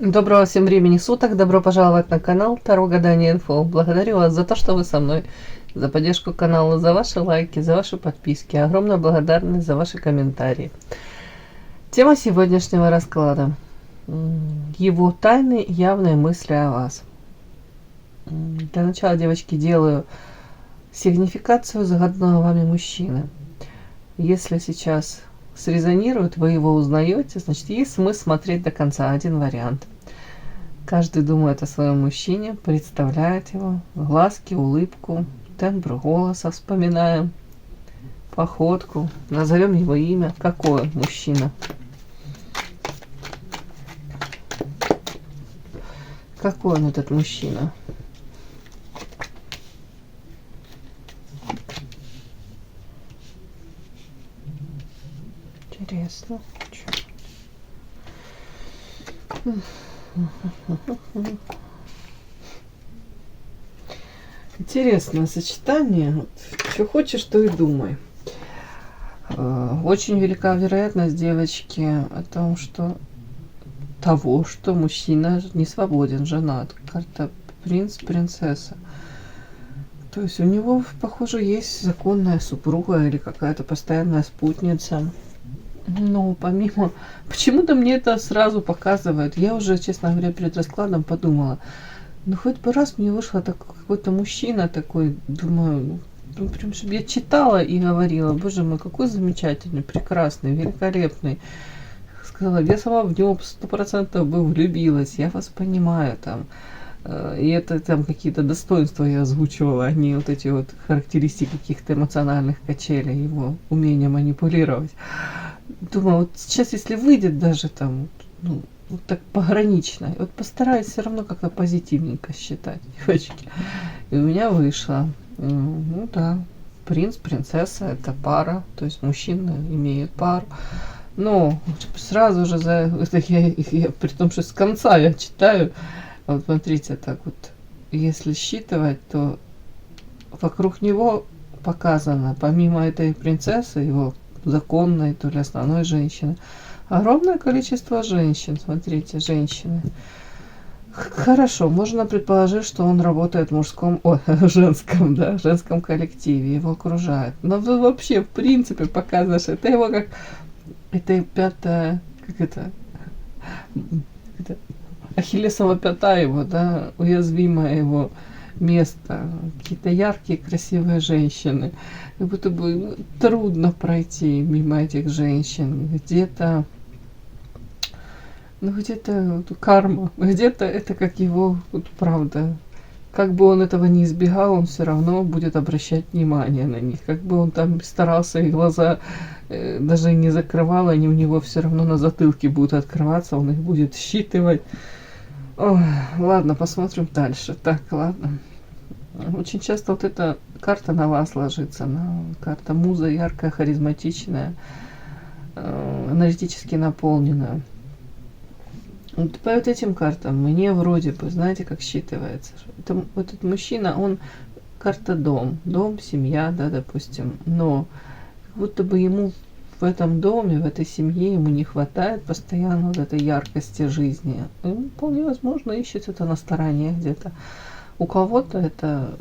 Доброго всем времени суток, добро пожаловать на канал Таро Гадание Инфо. Благодарю вас за то, что вы со мной, за поддержку канала, за ваши лайки, за ваши подписки. Огромная благодарность за ваши комментарии. Тема сегодняшнего расклада. Его тайны, явные мысли о вас. Для начала, девочки, делаю сигнификацию загаданного вами мужчины. Если сейчас срезонирует, вы его узнаете, значит, есть смысл смотреть до конца. Один вариант. Каждый думает о своем мужчине, представляет его, глазки, улыбку, тембр голоса вспоминаем, походку, назовем его имя. Какой мужчина? Какой он, этот мужчина? Интересно. Интересное сочетание. Вот, что хочешь, то и думай. Очень велика вероятность, девочки, о том, что мужчина не свободен, женат. Карта принц, принцесса. То есть у него, похоже, есть законная супруга или какая-то постоянная спутница. Но помимо... Почему-то мне это сразу показывает. Я уже, честно говоря, перед раскладом подумала, ну хоть бы раз мне вышло какой-то мужчина такой, думаю, ну прям, чтобы я читала и говорила, боже мой, какой замечательный, прекрасный, великолепный. Сказала, я сама в него 100% бы влюбилась, я вас понимаю там. И это там какие-то достоинства я озвучивала, а не вот эти вот характеристики каких-то эмоциональных качелей, его умение манипулировать. Думаю, вот сейчас, если выйдет даже там, ну, вот так погранично, вот постараюсь все равно как-то позитивненько считать, девочки. И у меня вышло. Ну да, принц, принцесса, это пара, то есть мужчина имеет пару. Но сразу же это я при том, что с конца я читаю, вот смотрите, так вот, если считывать, то вокруг него показано, помимо этой принцессы, его законной, то ли основной женщины, огромное количество женщин. Смотрите, женщины. Хорошо, можно предположить, что он работает в женском коллективе, его окружает. Но вообще, в принципе, показываешь, это его как... Это пятая... Как это ахиллесова пята его, да, уязвимое его место, какие-то яркие, красивые женщины. Как будто бы трудно пройти мимо этих женщин. Где-то, ну где-то карма, где-то это как его, вот правда. Как бы он этого не избегал, он все равно будет обращать внимание на них. Как бы он там старался и глаза даже не закрывал, они у него все равно на затылке будут открываться, он их будет считывать. Ой, ладно, посмотрим дальше. Так, ладно. Очень часто вот эта карта на вас ложится. Карта муза яркая, харизматичная, энергетически наполненная. Вот по вот этим картам мне вроде бы, знаете, как считывается. Вот этот мужчина, он карта дом, семья, да, допустим. Но как будто бы ему в этом доме, в этой семье ему не хватает постоянно вот этой яркости жизни. И вполне возможно ищет это на стороне где-то. У кого-то это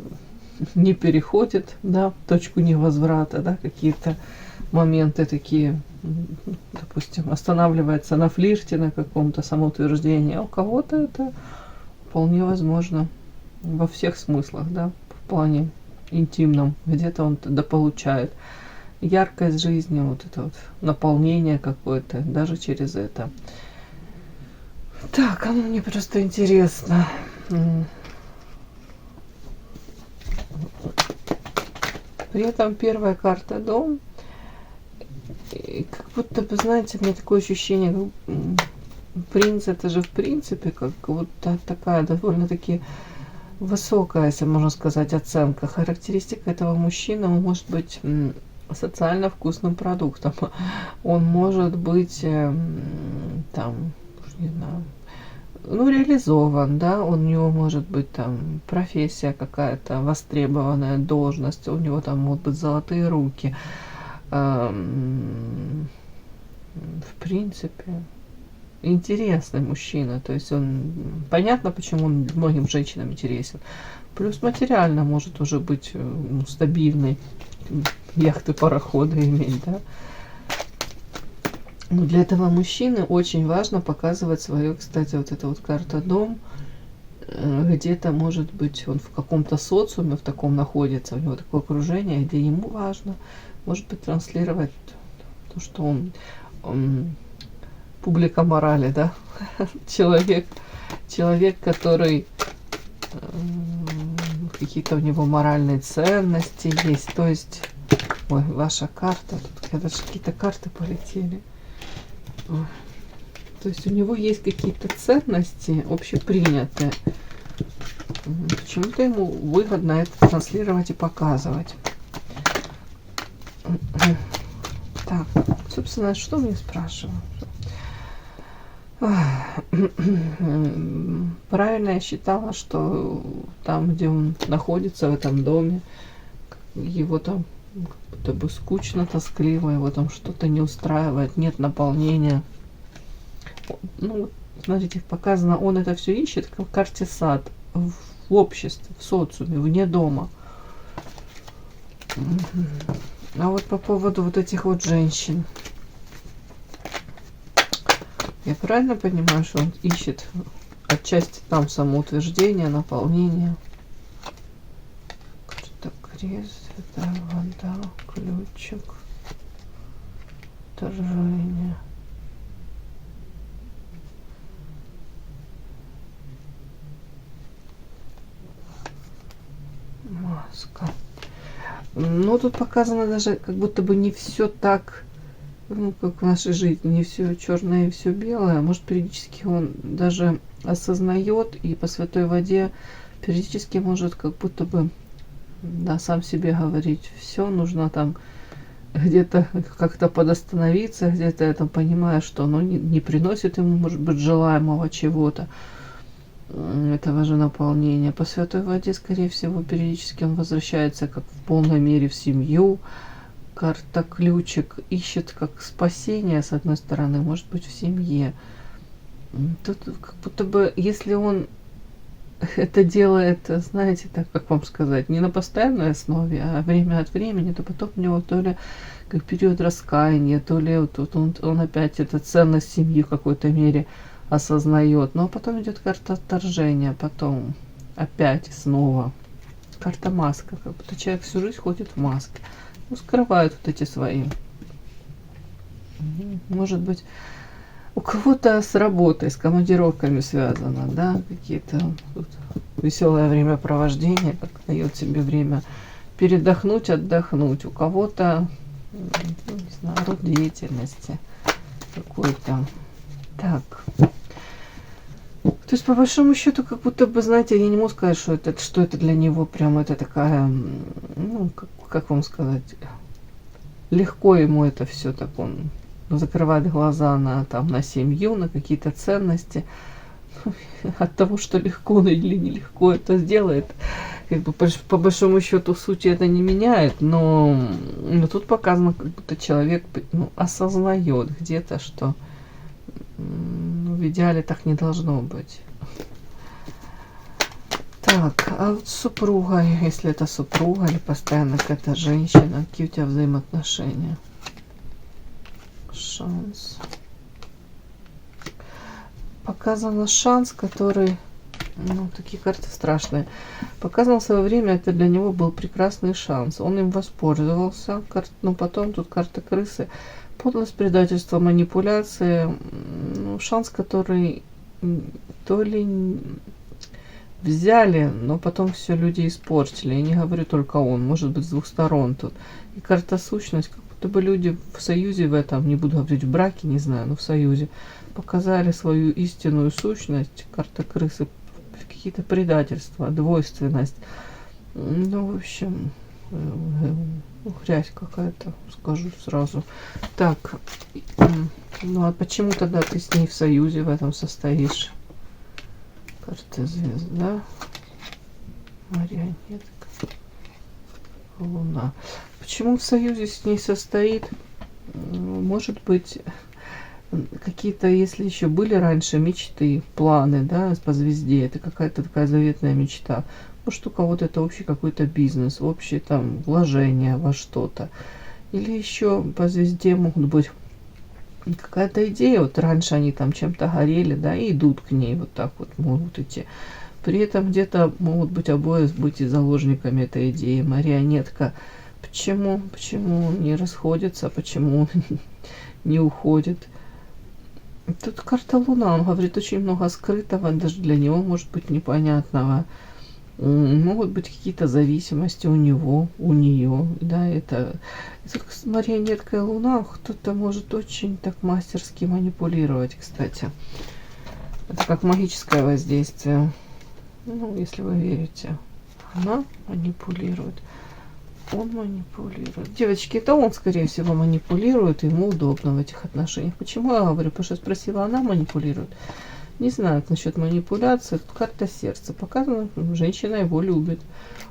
не переходит, да, точку невозврата, да, какие-то моменты такие, допустим, останавливается на флирте, на каком-то самоутверждении, а у кого-то это вполне возможно во всех смыслах, да, в плане интимном, где-то он дополучает яркость жизни, вот это вот наполнение какое-то, даже через это. Так, а мне просто интересно. При этом первая карта дом. И как будто бы, знаете, у меня такое ощущение, принц, это же в принципе как вот такая довольно-таки высокая, если можно сказать, оценка. Характеристика этого мужчины, он может быть социально вкусным продуктом. Он может быть там, не знаю, ну, реализован, да, у него может быть там профессия какая-то востребованная, должность, у него там могут быть золотые руки. В принципе, интересный мужчина. То есть он, понятно, почему он многим женщинам интересен. Плюс материально может уже быть стабильный, яхты, пароходы иметь, да. Но для этого мужчины очень важно показывать свое, кстати, вот эта вот карта дом, где-то, может быть, он в каком-то социуме в таком находится, у него такое окружение, где ему важно, может быть, транслировать то, что он публика морали, да, человек, который какие-то у него моральные ценности есть, то есть, ой, ваша карта, тут даже какие-то карты полетели. То есть у него есть какие-то ценности общепринятые. Почему-то ему выгодно это транслировать и показывать. Так, собственно, что мне спрашивают? Правильно я считала, что там, где он находится, в этом доме, его там как будто бы скучно, тоскливо, его там что-то не устраивает, нет наполнения. Ну, смотрите, показано, он это все ищет в карте сад, в обществе, в социуме, вне дома. А вот по поводу вот этих вот женщин. Я правильно понимаю, что он ищет отчасти там самоутверждение, наполнение? Карта крест, это вода, ключик, вторжение. Маска. Ну, тут показано даже, как будто бы не все так, ну, как в нашей жизни, не все черное и все белое. Может, периодически он даже осознает и по святой воде периодически может как будто бы, да, сам себе говорить, все, нужно там где-то как-то подостановиться, где-то я там понимаю, что оно не приносит ему, может быть, желаемого чего-то, этого же наполнения. По святой воде, скорее всего, периодически он возвращается как в полной мере в семью. Карта ключик ищет как спасение, с одной стороны, может быть, в семье. Тут как будто бы, если он это делает, знаете, так, как вам сказать, не на постоянной основе, а время от времени, то потом у него то ли как период раскаяния, то ли вот он опять эту ценность семьи в какой-то мере осознает. Но потом идет карта отторжения, потом опять снова карта маска, как будто человек всю жизнь ходит в маске. Ну, скрывают вот эти свои. Может быть, у кого-то с работой, с командировками связано, да, какие-то веселое времяпровождение, как дает себе время передохнуть, отдохнуть. У кого-то, не знаю, род деятельности какой-то. Так. То есть, по большому счету, как будто бы, знаете, я не могу сказать, что это для него прям это такая, ну, как вам сказать, легко ему это все, так он закрывает глаза на семью, на какие-то ценности. От того, что легко он или нелегко это сделает, как бы по большому счету сути это не меняет, но тут показано, как будто человек, ну, осознает где-то, что в идеале так не должно быть. Так, а вот супруга, если это супруга или постоянно какая-то женщина, какие у тебя взаимоотношения? Шанс. Показано шанс, который, ну, такие карты страшные. Показано в свое время, это для него был прекрасный шанс. Он им воспользовался. Но потом тут карта крысы. Подлость, предательство, манипуляции. Ну, шанс, который то ли взяли, но потом все люди испортили. Я не говорю только он, может быть, с двух сторон тут. И карта сущность, как будто бы люди в союзе в этом, не буду говорить в браке, не знаю, но в союзе, показали свою истинную сущность. Карта крысы, какие-то предательства, двойственность. Ну, в общем, грязь какая-то, скажу сразу. Так, ну а почему тогда ты с ней в союзе в этом состоишь? Карта звезда, марионетка, луна. Почему в союзе с ней состоит? Может быть, какие-то, если еще были раньше мечты, планы, да, по звезде, это какая-то такая заветная мечта. Может, у кого-то это общий какой-то бизнес, общее там вложение во что-то. Или еще по звезде могут быть какая-то идея, вот раньше они там чем-то горели, да, и идут к ней, вот так вот могут идти. При этом где-то могут быть обои быть и заложниками этой идеи, марионетка. Почему не расходятся, почему не уходит? Тут карта Луна, он говорит очень много скрытого, даже для него может быть непонятного. Могут быть какие-то зависимости у него, у нее, да, это с марионеткой Луна кто-то может очень так мастерски манипулировать, кстати. Это как магическое воздействие. Ну, если вы верите. Она манипулирует. Он манипулирует. Девочки, это он, скорее всего, манипулирует, и ему удобно в этих отношениях. Почему я говорю? Потому что спросила, она манипулирует. Не знаю насчет манипуляции. Тут карта сердца. Показано, женщина его любит.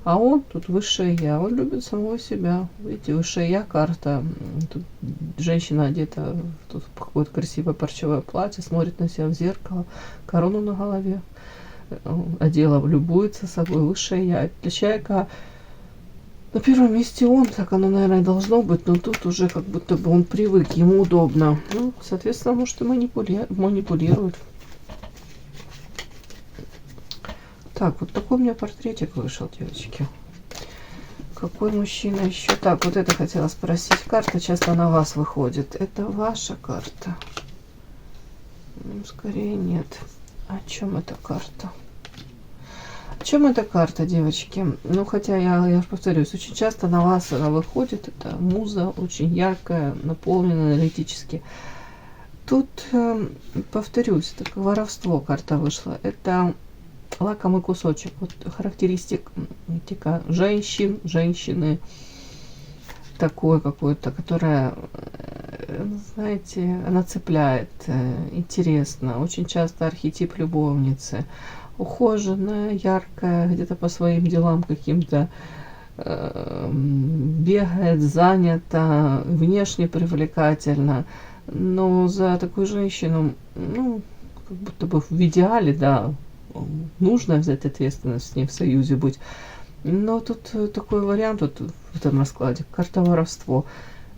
А он, тут высшее я. Он любит самого себя. Видите, высшее я карта. Тут женщина одета тут в какое-то красивое парчевое платье, смотрит на себя в зеркало, корону на голове одела, любуется собой. Высшее я. Для человека на первом месте он, так оно, наверное, должно быть, но тут уже как будто бы он привык, ему удобно. Ну, соответственно, может, и манипулирует. Так, вот такой у меня портретик вышел, девочки. Какой мужчина еще? Так, вот это хотела спросить. Карта часто на вас выходит. Это ваша карта? Ну, скорее нет. О чем эта карта? О чем эта карта, девочки? Ну, хотя я повторюсь, очень часто на вас она выходит. Это муза, очень яркая, наполненная аналитически. Тут, повторюсь, такое воровство карта вышла. Это лакомый кусочек. Вот характеристика женщины такое какое-то, которая, знаете, она цепляет, интересно. Очень часто архетип любовницы. Ухоженная, яркая, где-то по своим делам каким-то бегает, занята, внешне привлекательна. Но за такую женщину, ну, как будто бы в идеале, да, нужно взять ответственность с ней в союзе быть. Но тут такой вариант вот в этом раскладе. Карта воровство.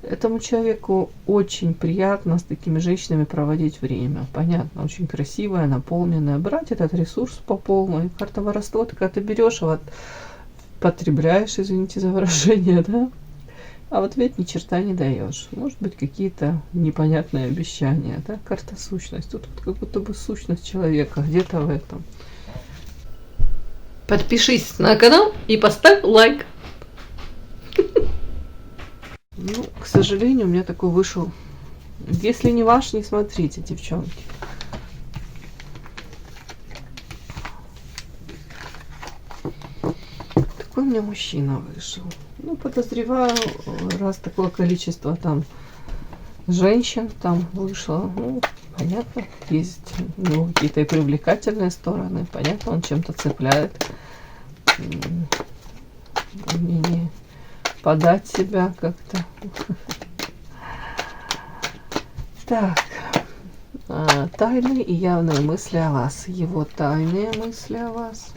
Этому человеку очень приятно с такими женщинами проводить время. Понятно, очень красивая, наполненная. Брать этот ресурс по полной. Карта воровство, ты когда ты берешь, вот потребляешь, извините за выражение, да? А в ответ ни черта не даешь. Может быть, какие-то непонятные обещания, да? Карта сущность. Тут вот как будто бы сущность человека где-то в этом. Подпишись на канал и поставь лайк. Ну, к сожалению, у меня такой вышел. Если не ваш, не смотрите, девчонки. Такой у меня мужчина вышел. Ну, подозреваю, раз такое количество там женщин там вышло, ну, понятно, есть ну, какие-то и привлекательные стороны, понятно, он чем-то цепляет. Умение подать себя как-то. Так. Тайные и явные мысли о вас. Его тайные мысли о вас.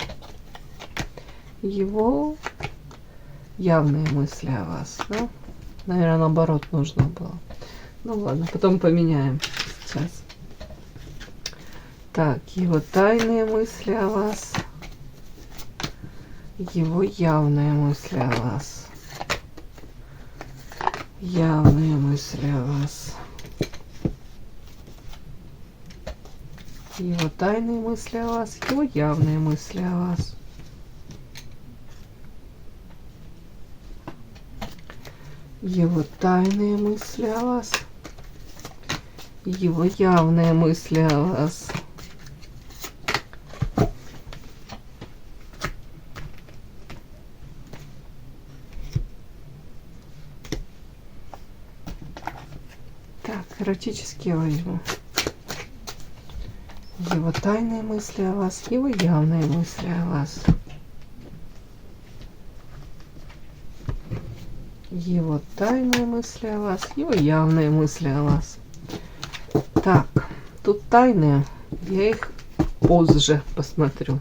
Его явные мысли о вас. Да? Наверное, наоборот нужно было. Ну ладно, потом поменяем сейчас. Так, его тайные мысли о вас. Его явные мысли о вас. Явные мысли о вас. Его тайные мысли о вас. Его явные мысли о вас. Его тайные мысли о вас. Его явные мысли о вас. Так, эротические возьму. Его тайные мысли о вас, его явные мысли о вас. Его тайные мысли о вас, его явные мысли о вас. Так, тайные, я их позже посмотрю.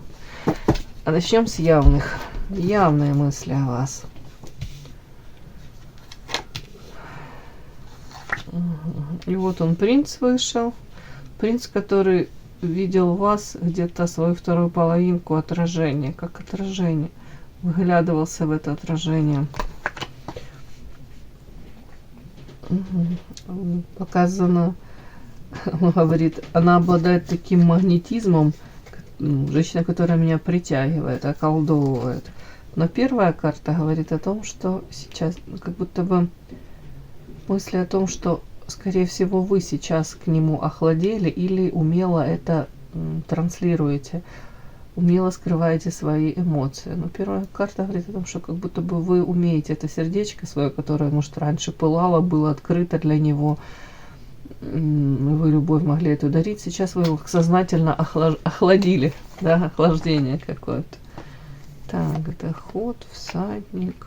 А начнем с явных. Явные мысли о вас. И вот он, принц вышел. Принц, который видел в вас где-то свою вторую половинку, отражение, как отражение. Выглядывался в это отражение. Показано, он говорит, она обладает таким магнетизмом, женщина, которая меня притягивает, околдовывает. Но первая карта говорит о том, что сейчас как будто бы мысли о том, что, скорее всего, вы сейчас к нему охладели или умело это транслируете, умело скрываете свои эмоции. Но первая карта говорит о том, что как будто бы вы умеете это сердечко свое, которое, может, раньше пылало, было открыто для него, вы любовь могли эту дарить, сейчас вы его сознательно охладили, да, охлаждение какое-то. Так, доход, всадник.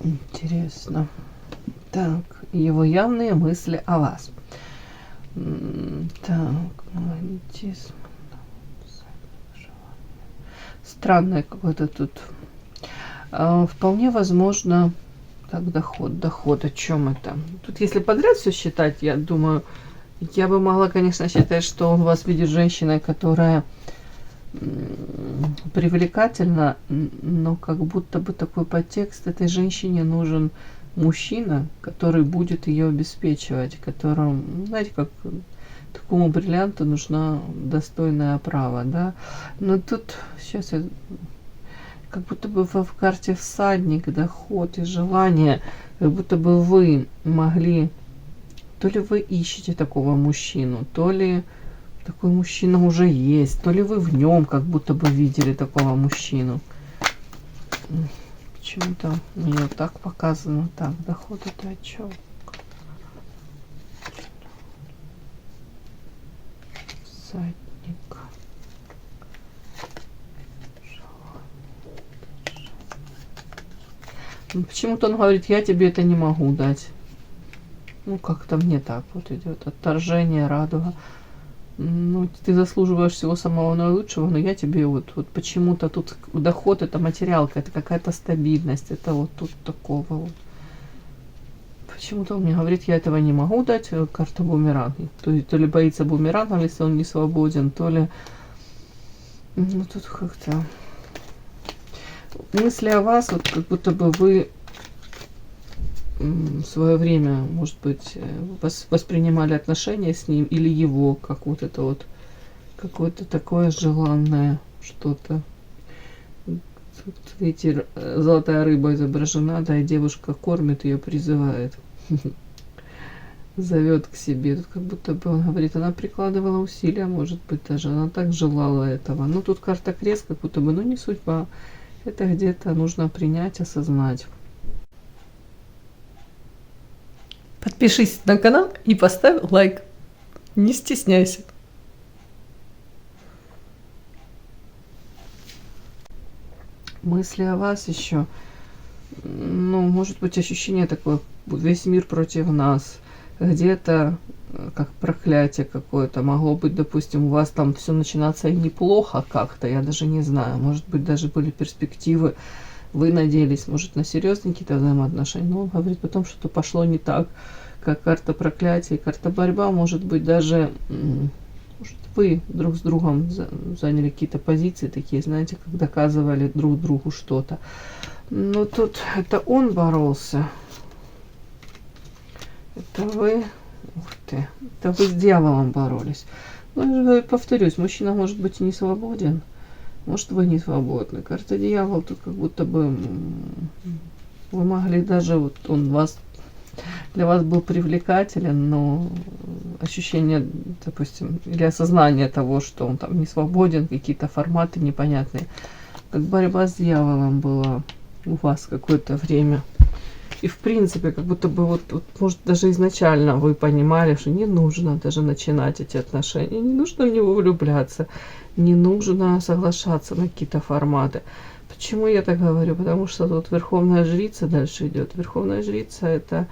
Интересно. Так, его явные мысли о вас. Так, магнетизм. Странное какое-то тут. Вполне возможно. Так, доход. О чем это? Тут, если подряд все считать, я думаю, я бы могла, конечно, считать, что он вас видит женщиной, которая привлекательна, но как будто бы такой подтекст: этой женщине нужен мужчина, который будет ее обеспечивать, которому, знаете, как такому бриллианту нужна достойная оправа, да. Но тут сейчас я, как будто бы в карте всадник, доход и желание, как будто бы вы могли, то ли вы ищете такого мужчину, то ли такой мужчина уже есть, то ли вы в нем как будто бы видели такого мужчину. Почему-то мне вот так показано. Так, доход это о чем? Всадник. Почему-то он говорит, я тебе это не могу дать. Ну, как-то мне так вот идет. Отторжение, радуга. Ну, ты заслуживаешь всего самого наилучшего, но я тебе вот почему-то тут доход, это материалка, это какая-то стабильность, это вот тут такого вот. Почему-то он мне говорит, я этого не могу дать, карта бумеранг. То ли боится бумерангов, если он не свободен, то ли... Ну, тут как-то... Мысли о вас, вот как будто бы вы в свое время, может быть, воспринимали отношения с ним или его, как вот это вот какое-то такое желанное что-то. Тут, видите, золотая рыба изображена, да, и девушка кормит ее, призывает, зовет к себе. Тут как будто бы он говорит, она прикладывала усилия, может быть, даже она так желала этого. Но тут карта крест, как будто бы, ну, не судьба. Это где-то нужно принять, осознать. Подпишись на канал и поставь лайк. Не стесняйся. Мысли о вас еще. Ну, может быть, ощущение такое, весь мир против нас. Где-то как проклятие какое-то. Могло быть, допустим, у вас там все начинаться и неплохо как-то. Я даже не знаю. Может быть, даже были перспективы. Вы надеялись, может, на серьезные какие-то взаимоотношения. Но он говорит потом, что пошло не так. Как карта проклятия, карта борьба. Может быть, даже может, вы друг с другом заняли какие-то позиции такие, знаете, как доказывали друг другу что-то. Но тут это он боролся. Это вы... Ух ты. Это вы с дьяволом боролись. Ну, повторюсь, мужчина может быть и не свободен. Может, вы не свободны. Карта дьявол тут как будто бы вы могли даже, вот он вас, для вас был привлекателен, но ощущение, допустим, или осознание того, что он там не свободен, какие-то форматы непонятные, как борьба с дьяволом была у вас какое-то время. И в принципе, как будто бы вот может даже изначально вы понимали, что не нужно даже начинать эти отношения, не нужно в него влюбляться, не нужно соглашаться на какие-то форматы. Почему я так говорю? Потому что тут Верховная Жрица дальше идет. Верховная Жрица — это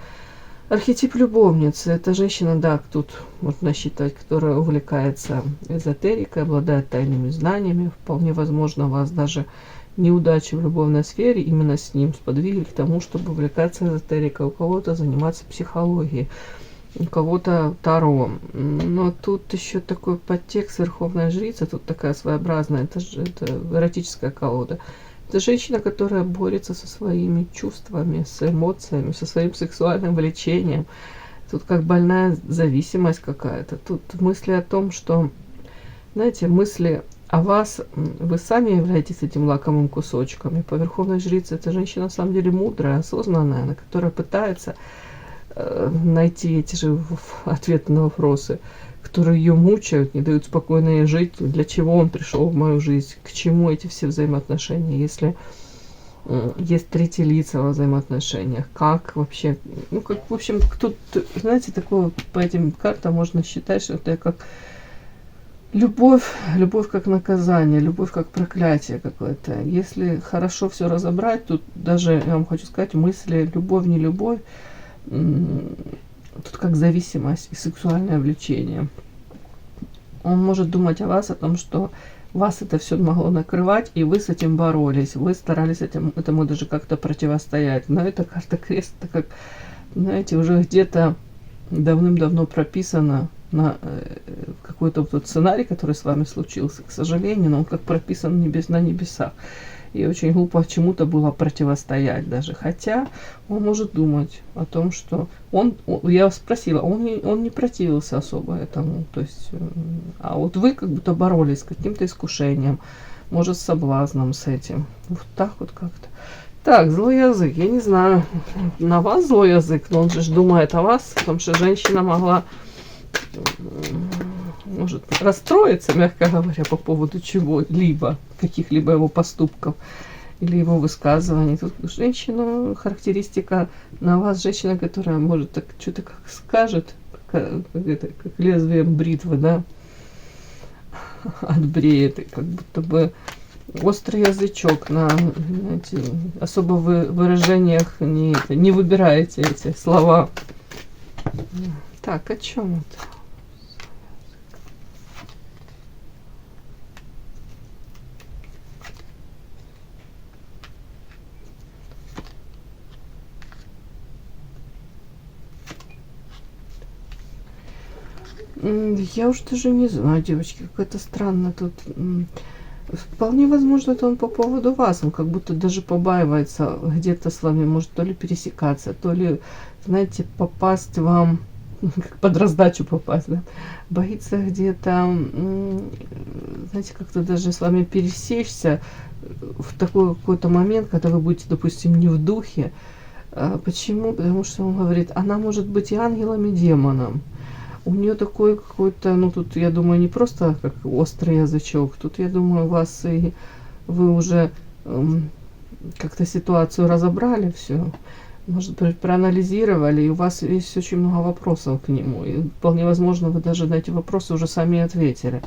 архетип любовницы. Это женщина, да, тут можно считать, которая увлекается эзотерикой, обладает тайными знаниями. Вполне возможно, вас даже неудачи в любовной сфере именно с ним сподвигли к тому, чтобы увлекаться эзотерикой, у кого-то заниматься психологией, у кого-то таро. Но тут еще такой подтекст Верховная Жрица, тут такая своеобразная, это эротическая колода. Это женщина, которая борется со своими чувствами, с эмоциями, со своим сексуальным влечением. Тут как больная зависимость какая-то. Тут мысли о том, что, знаете, мысли о вас, вы сами являетесь этим лакомым кусочком. И по Верховной Жрице эта женщина на самом деле мудрая, осознанная, она, которая пытается найти эти же ответы на вопросы, которые ее мучают, не дают спокойно ей жить. Для чего он пришел в мою жизнь? К чему эти все взаимоотношения? Если есть третьи лица во взаимоотношениях, как вообще, ну, как, в общем, тут, знаете, такое по этим картам можно считать, что это как любовь, любовь как наказание, любовь как проклятие какое-то. Если хорошо все разобрать, тут даже, я вам хочу сказать, мысли любовь, не любовь, тут как зависимость и сексуальное влечение. Он может думать о вас, о том, что вас это все могло накрывать, и вы с этим боролись, вы старались этому даже как-то противостоять. Но эта карта крест, это как, знаете, уже где-то давным-давно прописано на какой-то вот тот сценарий, который с вами случился, к сожалению, но он как прописан на небесах. И очень глупо чему-то было противостоять даже. Хотя он может думать о том, что я спросила, он не противился особо этому. То есть, а вот вы как будто боролись с каким-то искушением, может, с соблазном с этим. Вот так вот как-то. Так, злой язык. Я не знаю, на вас злой язык, но он же думает о вас, потому что женщина могла, может, расстроиться, мягко говоря, по поводу чего-либо, каких-либо его поступков или его высказываний. Тут женщина, характеристика на вас, женщина, которая может так что-то как скажет, как лезвием бритвы, да, отбреет, и как будто бы острый язычок, на, знаете, особо в выражениях не выбираете эти слова. Так, о чем это? Я уж даже не знаю, девочки, как-то странно тут. Вполне возможно, это он по поводу вас. Он как будто даже побаивается где-то с вами, может, то ли пересекаться, то ли, знаете, попасть вам, как под раздачу попасть, да? Боится где-то, знаете, как-то даже с вами пересечься в такой какой-то момент, когда вы будете, допустим, не в духе. Почему? Потому что он говорит, она может быть и ангелом, и демоном. У нее такой какой-то, ну тут, я думаю, не просто как острый язычок, тут, я думаю, вас и вы уже как-то ситуацию разобрали все, может быть, проанализировали, и у вас есть очень много вопросов к нему, и вполне возможно, вы даже на эти вопросы уже сами ответили.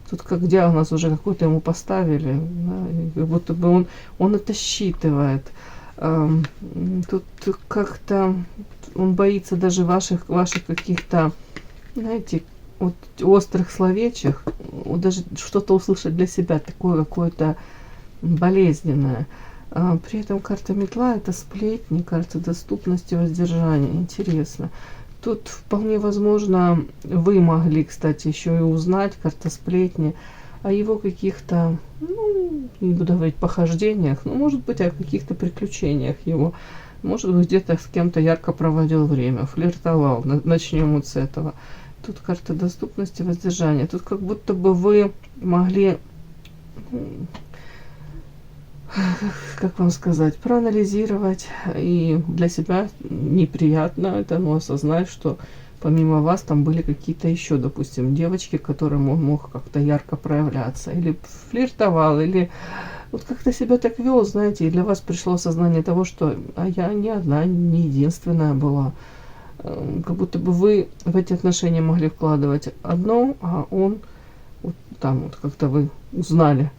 Тут как диагноз уже какой-то ему поставили, да, и как будто бы он это считывает. Тут как-то он боится даже ваших каких-то, знаете, вот острых словечек, вот даже что-то услышать для себя такое какое-то болезненное. При этом карта метла — это сплетни, карта доступности, воздержания. Интересно. Тут вполне возможно вы могли, кстати, еще и узнать, карта сплетни, о его каких-то, ну, не буду говорить похождениях, но может быть о каких-то приключениях его. Может быть, где-то с кем-то ярко проводил время, флиртовал. Начнем вот с этого. Тут карта доступности, воздержания. Тут как будто бы вы могли, как вам сказать, проанализировать. И для себя неприятно это, но осознать, что помимо вас там были какие-то еще, допустим, девочки, которым он мог как-то ярко проявляться. Или флиртовал, или вот как-то себя так вел, знаете, и для вас пришло осознание того, что я не одна, не единственная была. Как будто бы вы в эти отношения могли вкладывать одно, а он вот там вот как-то вы узнали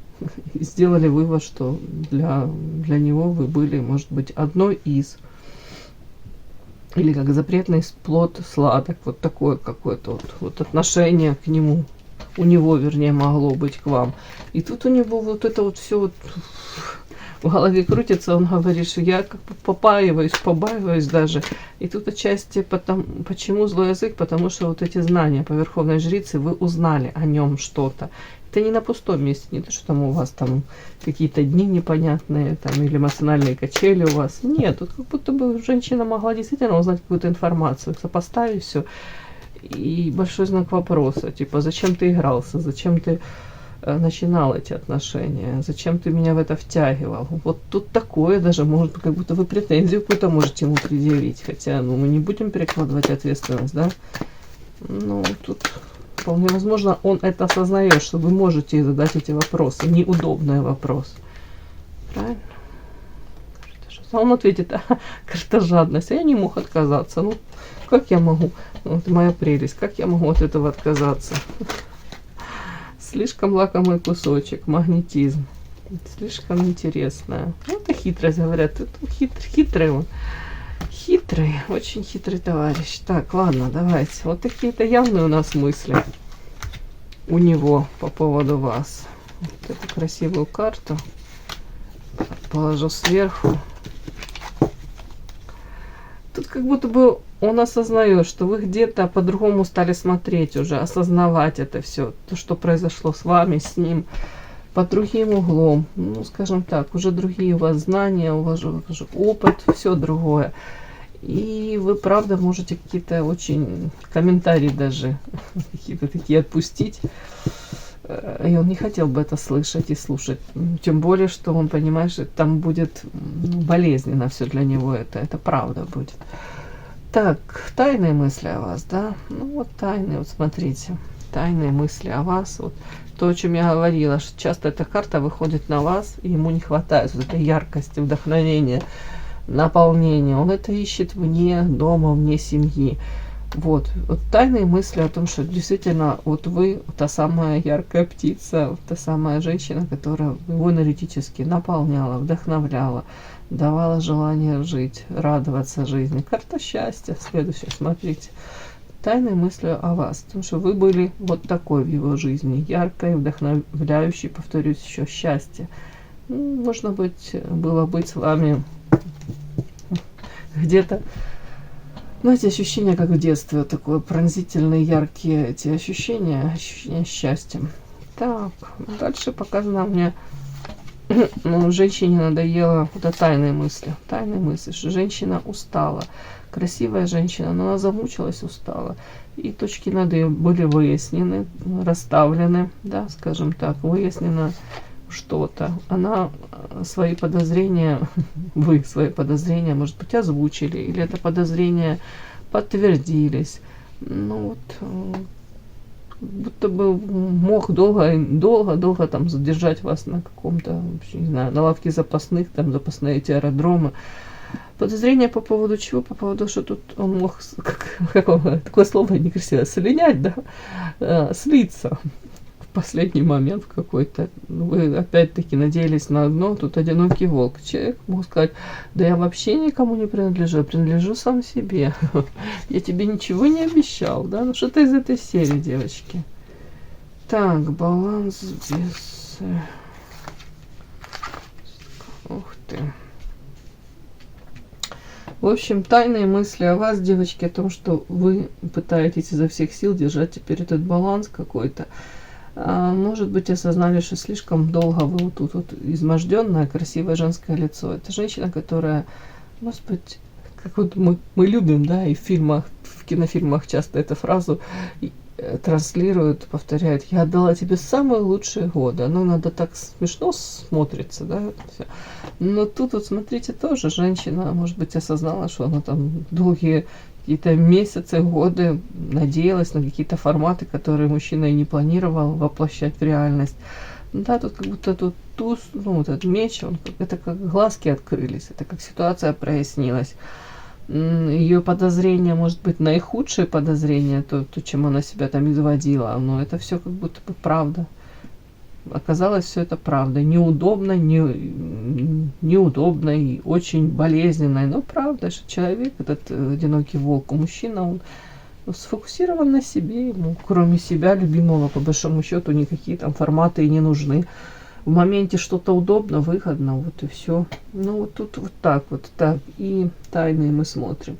и сделали вывод, что для него вы были, может быть, одной из. Или как запретный плод сладок, вот такое какое-то вот отношение к нему, у него, вернее, могло быть к вам. И тут у него вот это вот все вот в голове крутится, он говорит, что я как бы побаиваюсь даже. И тут отчасти почему злой язык? Потому что вот эти знания по Верховной Жрице, вы узнали о нем что-то. Это не на пустом месте, не то, что там у вас там какие-то дни непонятные, там, или эмоциональные качели у вас. Нет, тут как будто бы женщина могла действительно узнать какую-то информацию, сопоставить все. И большой знак вопроса, типа, зачем ты игрался, зачем ты начинал эти отношения, зачем ты меня в это втягивал. Вот тут такое даже, может, как будто вы претензию какую-то можете ему предъявить, хотя, ну, мы не будем перекладывать ответственность, да. Ну, тут вполне возможно, он это осознает, что вы можете задать эти вопросы, неудобные вопросы. Правильно? А он ответит, картожадность, а я не мог отказаться. Ну, как я могу? Вот моя прелесть, как я могу от этого отказаться? Слишком лакомый кусочек, магнетизм. Слишком интересная. Ну, это хитрость, говорят. Это хитрый он. Хитрый, очень хитрый товарищ. Так, ладно, давайте. Вот такие-то явные у нас мысли у него по поводу вас. Вот эту красивую карту положу сверху. Тут как будто бы он осознает, что вы где-то по-другому стали смотреть уже, осознавать это все, то, что произошло с вами, с ним, под другим углом. Ну, скажем так, уже другие у вас знания, у вас уже опыт, все другое. И вы, правда, можете какие-то очень комментарии даже, какие-то такие отпустить. И он не хотел бы это слышать и слушать. Тем более, что он понимает, что там будет болезненно все для него. Это правда будет. Так, тайные мысли о вас, да? Ну вот тайные, вот смотрите. Тайные мысли о вас. Вот то, о чем я говорила, что часто эта карта выходит на вас, и ему не хватает вот этой яркости, вдохновения, наполнения. Он это ищет вне дома, вне семьи. Вот тайные мысли о том, что действительно вот вы та самая яркая птица, та самая женщина, которая его энергетически наполняла, вдохновляла, давала желание жить, радоваться жизни. Карта счастья. Следующая, смотрите. Тайные мысли о вас. Потому что вы были вот такой в его жизни. Яркой, вдохновляющей, повторюсь, еще счастье. Можно было быть с вами где-то. Знаете, ощущения, как в детстве, вот такое пронзительные, яркие эти ощущения счастья. Так, дальше показано мне, женщине надоело, это тайные мысли, что женщина устала, красивая женщина, но она замучилась, устала, и точки над «и» были выяснены, расставлены, да, скажем так, выяснено что-то. Она свои подозрения, вы свои подозрения, может быть, озвучили, или это подозрения подтвердились. Ну вот, будто бы мог долго там задержать вас на каком-то, не знаю, на лавке запасных, там запасные эти аэродромы. Подозрения по поводу чего? По поводу, что тут он мог, такое слово некрасивое, слинять, да, слиться. Последний момент какой-то, вы опять-таки надеялись на одно, тут одинокий волк. Человек мог сказать, да я вообще никому не принадлежу, я принадлежу сам себе. Я тебе ничего не обещал, да? Ну что-то из этой серии, девочки. Так, баланс без... Ух ты. В общем, тайные мысли о вас, девочки, о том, что вы пытаетесь изо всех сил держать теперь этот баланс какой-то. Может быть, осознали, что слишком долго вы вот тут вот изможденное, красивое женское лицо. Это женщина, которая, может быть, как вот мы любим, да, и в фильмах, в кинофильмах часто эту фразу транслируют, повторяют: я отдала тебе самые лучшие годы. Оно надо так смешно смотрится, да, это всё. Но тут вот, смотрите, тоже женщина, может быть, осознала, что она там долгие какие-то месяцы, годы надеялась на какие-то форматы, которые мужчина и не планировал воплощать в реальность. Да, тут как будто тут туз, ну, вот этот меч, это как глазки открылись, это как ситуация прояснилась. Ее подозрения, может быть, наихудшие подозрения, то, чем она себя там изводила, но это все как будто бы правда. Оказалось, все это правда. Неудобно, неудобно и очень болезненно, но правда, что человек, этот одинокий волк, мужчина, он сфокусирован на себе, ему кроме себя, любимого, по большому счету, никакие там форматы и не нужны. В моменте что-то удобно, выгодно, вот и все. Ну вот тут вот так вот, так. И тайные мы смотрим.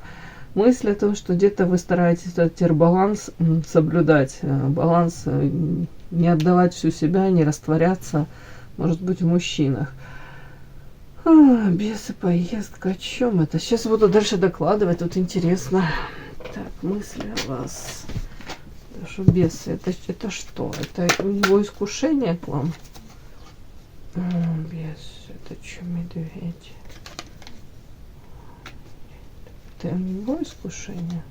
Мысль о том, что где-то вы стараетесь этот тербаланс соблюдать, баланс, не отдавать всю себя, не растворяться, может быть, в мужчинах. Бесы, поездка, о чем это? Сейчас буду дальше докладывать, тут интересно. Так, мысли о вас. Что бесы, это что? Это у него искушение к вам? Бес, это что, медведь? Это у него искушение?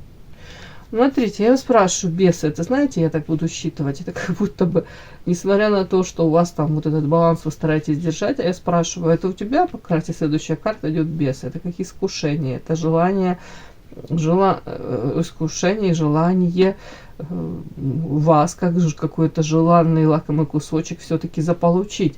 Смотрите, я вас спрашиваю, бесы, это знаете, я так буду считывать, это как будто бы, несмотря на то, что у вас там вот этот баланс вы стараетесь держать, а я спрашиваю, это у тебя по карте следующая карта идет бесы, это как искушение, это желание, искушение, желание вас, как какой-то желанный лакомый кусочек все-таки заполучить.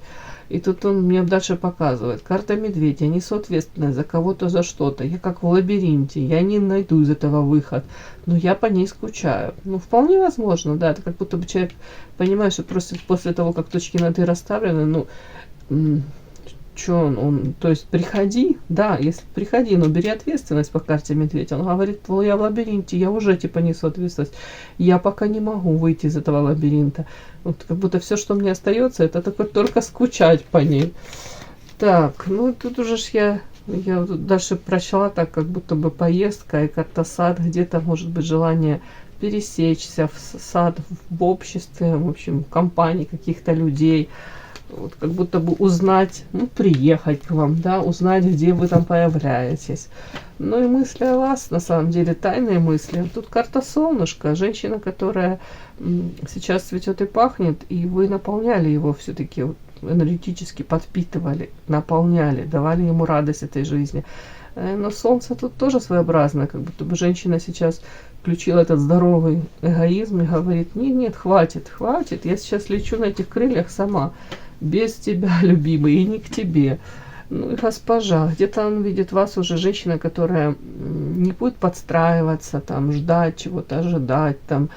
И тут он мне дальше показывает. Карта медведя, несоответственная за кого-то, за что-то. Я как в лабиринте, я не найду из этого выход. Но я по ней скучаю. Ну, вполне возможно, да. Это как будто бы человек понимает, что просто после того, как точки над «и» расставлены, ну, что он, то есть приходи, да, если приходи, но бери ответственность по карте медведя. Он говорит, я в лабиринте, я уже типа несу ответственность. Я пока не могу выйти из этого лабиринта. Вот как будто все, что мне остается, это только скучать по ней. Так, ну тут уже ж я тут дальше прочла так, как будто бы поездка и как-то сад, где-то может быть желание пересечься в сад, в обществе, в общем, в компании каких-то людей. Вот как будто бы узнать, ну, приехать к вам, да, узнать, где вы там появляетесь. Ну и мысли о вас, на самом деле, тайные мысли. Тут карта солнышко, женщина, которая сейчас цветет и пахнет, и вы наполняли его все-таки, вот, энергетически подпитывали, наполняли, давали ему радость этой жизни. Но солнце тут тоже своеобразное, как будто бы женщина сейчас включила этот здоровый эгоизм и говорит, нет, хватит, я сейчас лечу на этих крыльях сама, без тебя, любимый, и не к тебе. Ну и госпожа, где-то он видит вас уже женщина, которая не будет подстраиваться, там, ждать чего-то, ожидать, там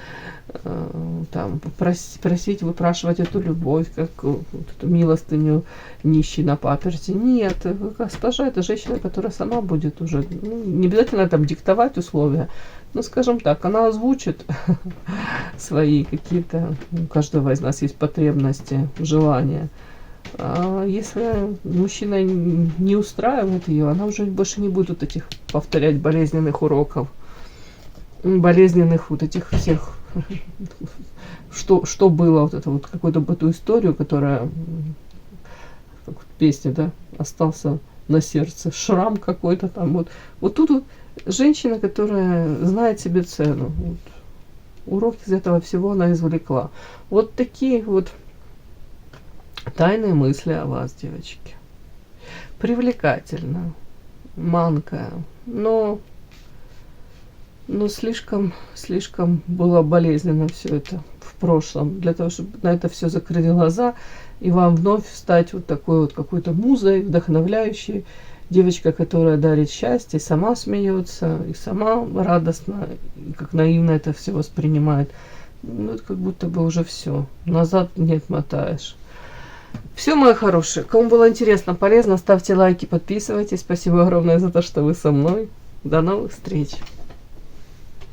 просить, выпрашивать эту любовь, как эту милостыню нищий на паперти. Нет, госпожа, это женщина, которая сама будет уже, ну, не обязательно там диктовать условия, но, скажем так, она озвучит свои какие-то, у каждого из нас есть потребности, желания. А если мужчина не устраивает ее, она уже больше не будет вот этих повторять болезненных уроков, болезненных вот этих всех, что было, вот это вот какую-то эту историю, которая, как в песне, да, остался на сердце, шрам какой-то там, вот тут вот женщина, которая знает себе цену, вот, урок из этого всего она извлекла. Вот такие вот тайные мысли о вас, девочки. Привлекательно, манкая, но слишком было болезненно все это в прошлом, для того, чтобы на это все закрыть глаза и вам вновь стать вот такой вот какой-то музой, вдохновляющей, девочка, которая дарит счастье, сама смеется, и сама радостно, и как наивно это все воспринимает. Ну, это как будто бы уже все, назад не отмотаешь. Все, мои хорошие, кому было интересно, полезно, ставьте лайки, подписывайтесь. Спасибо огромное за то, что вы со мной. До новых встреч.